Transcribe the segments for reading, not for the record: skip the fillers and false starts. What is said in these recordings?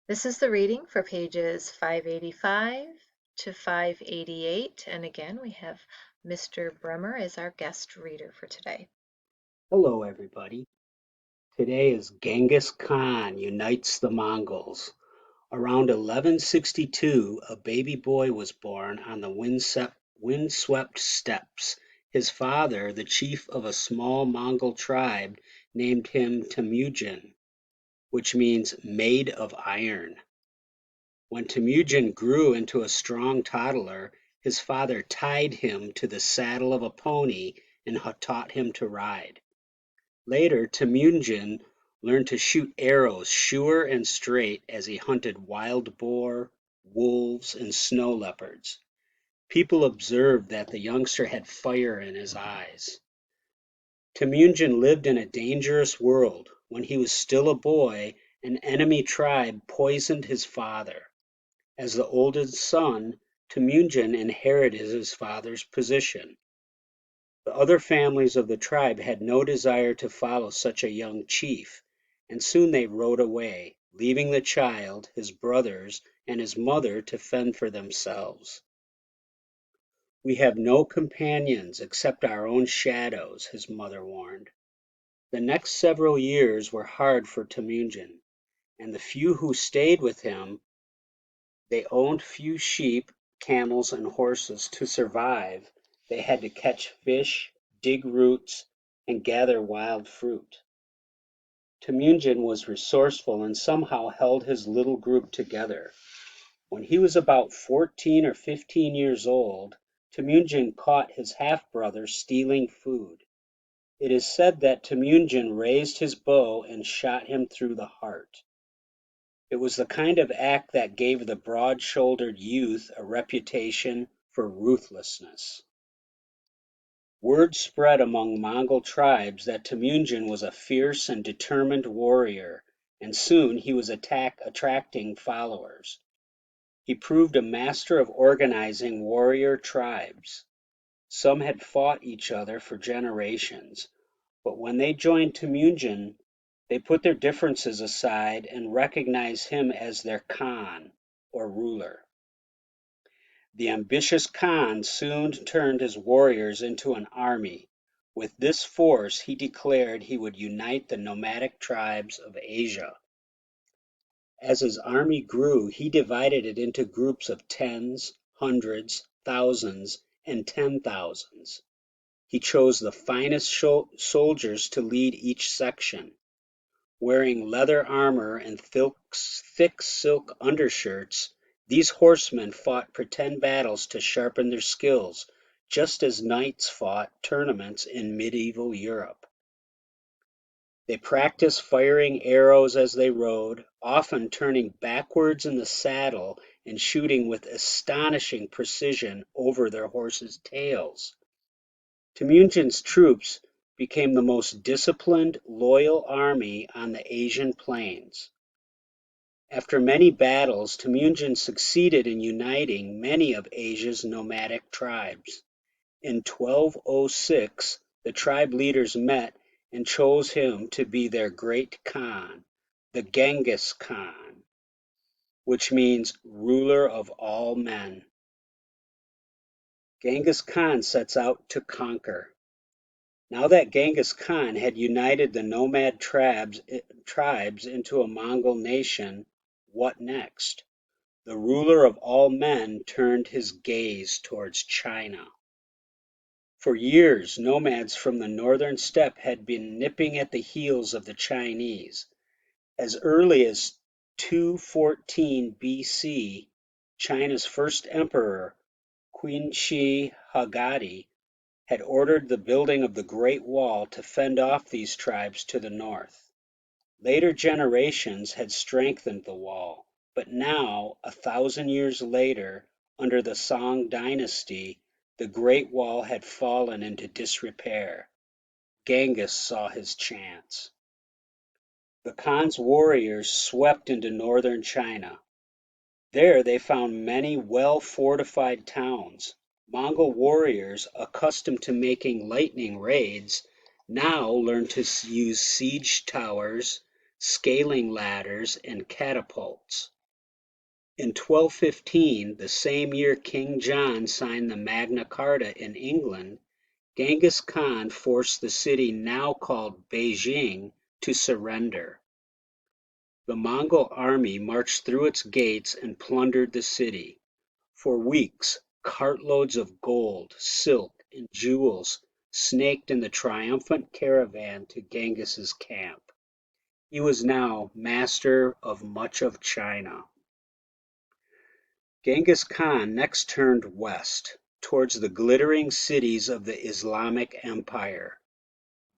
This is the reading for pages 585 to 588, and again we have Mr. Bremer as our guest reader for today. Hello, everybody. Today is Genghis Khan unites the Mongols. Around 1162, a baby boy was born on the windswept steppes. His father, the chief of a small Mongol tribe, named him Temujin, which means made of iron. When Temujin grew into a strong toddler, his father tied him to the saddle of a pony and taught him to ride. Later, Temujin learned to shoot arrows sure and straight as he hunted wild boar, wolves, and snow leopards. People observed that the youngster had fire in his eyes. Temujin lived in a dangerous world. When he was still a boy, an enemy tribe poisoned his father. As the oldest son, Temujin inherited his father's position. The other families of the tribe had no desire to follow such a young chief, and soon they rode away, leaving the child, his brothers, and his mother to fend for themselves. "We have no companions except our own shadows," his mother warned. The next several years were hard for Temujin, and the few who stayed with him, they owned few sheep, camels, and horses. To survive, they had to catch fish, dig roots, and gather wild fruit. Temujin was resourceful and somehow held his little group together. When he was about 14 or 15 years old, Temujin caught his half-brother stealing food. It is said that Temujin raised his bow and shot him through the heart. It was the kind of act that gave the broad-shouldered youth a reputation for ruthlessness. Word spread among Mongol tribes that Temujin was a fierce and determined warrior, and soon he was attracting followers. He proved a master of organizing warrior tribes. Some had fought each other for generations, but when they joined Temujin, they put their differences aside and recognized him as their Khan, or ruler. The ambitious Khan soon turned his warriors into an army. With this force, he declared he would unite the nomadic tribes of Asia. As his army grew, he divided it into groups of tens, hundreds, thousands, and 10,000s. He chose the finest soldiers to lead each section. Wearing leather armor and thick silk undershirts, these horsemen fought pretend battles to sharpen their skills, just as knights fought tournaments in medieval Europe. They practiced firing arrows as they rode, often turning backwards in the saddle and shooting with astonishing precision over their horses' tails. Temujin's troops became the most disciplined, loyal army on the Asian plains. After many battles, Temujin succeeded in uniting many of Asia's nomadic tribes. In 1206, the tribe leaders met and chose him to be their great Khan, the Genghis Khan, which means ruler of all men. Genghis Khan sets out to conquer. Now that Genghis Khan had united the nomad tribes into a Mongol nation, what next? The ruler of all men turned his gaze towards China. For years, nomads from the northern steppe had been nipping at the heels of the Chinese. As early as 214 BC, China's first emperor, Qin Shi Huangdi, had ordered the building of the Great Wall to fend off these tribes to the north. Later generations had strengthened the wall, but now, 1,000 years later, under the Song dynasty, the Great Wall had fallen into disrepair. Genghis saw his chance. The Khan's warriors swept into northern China. There they found many well-fortified towns. Mongol warriors, accustomed to making lightning raids, now learned to use siege towers, scaling ladders, and catapults. In 1215, the same year King John signed the Magna Carta in England, Genghis Khan forced the city now called Beijing to surrender. The Mongol army marched through its gates and plundered the city. For weeks, cartloads of gold, silk, and jewels snaked in the triumphant caravan to Genghis's camp. He was now master of much of China. Genghis Khan next turned west, towards the glittering cities of the Islamic Empire.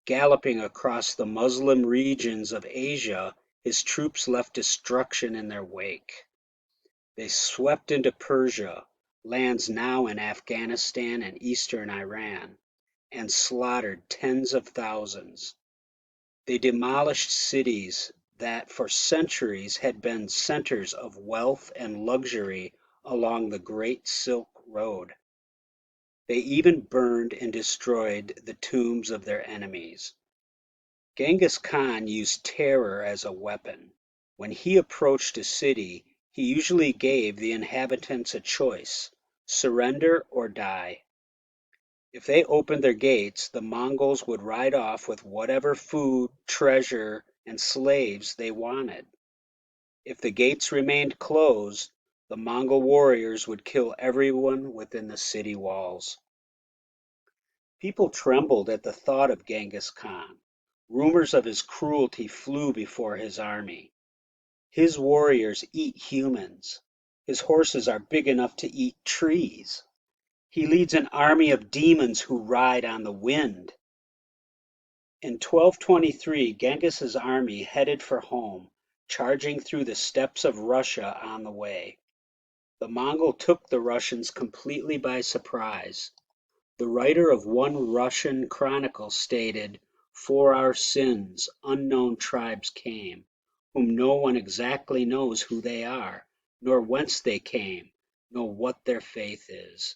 Galloping across the Muslim regions of Asia, his troops left destruction in their wake. They swept into Persia, lands now in Afghanistan and eastern Iran, and slaughtered tens of thousands. They demolished cities that for centuries had been centers of wealth and luxury along the Great Silk Road. They even burned and destroyed the tombs of their enemies. Genghis Khan used terror as a weapon. When he approached a city, he usually gave the inhabitants a choice: surrender or die. If they opened their gates, the Mongols would ride off with whatever food, treasure, and slaves they wanted. If the gates remained closed, the Mongol warriors would kill everyone within the city walls. People trembled at the thought of Genghis Khan. Rumors of his cruelty flew before his army. His warriors eat humans. His horses are big enough to eat trees. He leads an army of demons who ride on the wind. In 1223, Genghis's army headed for home, charging through the steppes of Russia on the way. The Mongol took the Russians completely by surprise. The writer of one Russian chronicle stated, "For our sins, unknown tribes came, whom no one exactly knows who they are, nor whence they came, nor what their faith is."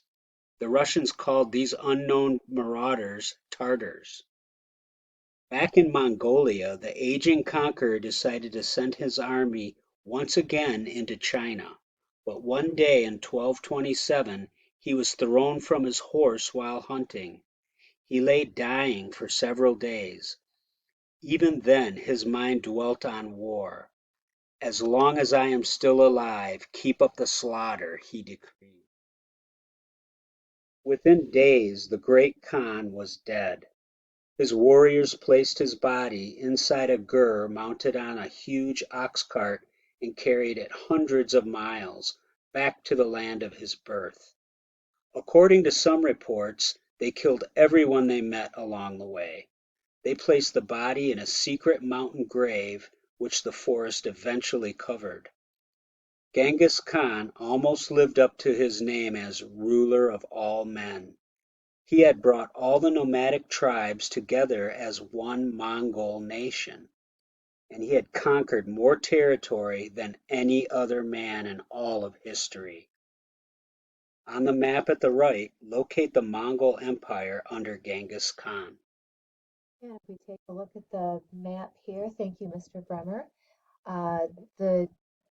The Russians called these unknown marauders Tartars. Back in Mongolia, the aging conqueror decided to send his army once again into China. But one day in 1227, he was thrown from his horse while hunting. He lay dying for several days. Even then his mind dwelt on war. "As long as I am still alive, keep up the slaughter," he decreed. Within days the great Khan was dead. His warriors placed his body inside a gur mounted on a huge ox cart and carried it hundreds of miles back to the land of his birth. According to some reports, they killed everyone they met along the way. They placed the body in a secret mountain grave, which the forest eventually covered. Genghis Khan almost lived up to his name as ruler of all men. He had brought all the nomadic tribes together as one Mongol nation, and he had conquered more territory than any other man in all of history. On the map at the right, locate the Mongol Empire under Genghis Khan. Yeah, if we take a look at the map here, thank you, Mr. Bremer. Uh, the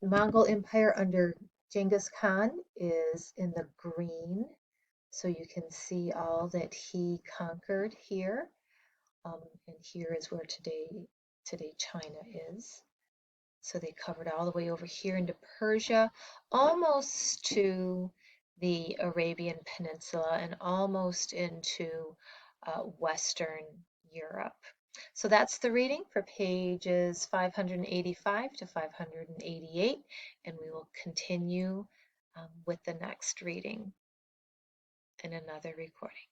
Mongol Empire under Genghis Khan is in the green, so you can see all that he conquered here. And here is where today China is. So they covered all the way over here into Persia, almost to the Arabian Peninsula and almost into Western Europe. So that's the reading for pages 585 to 588, and we will continue with the next reading in another recording.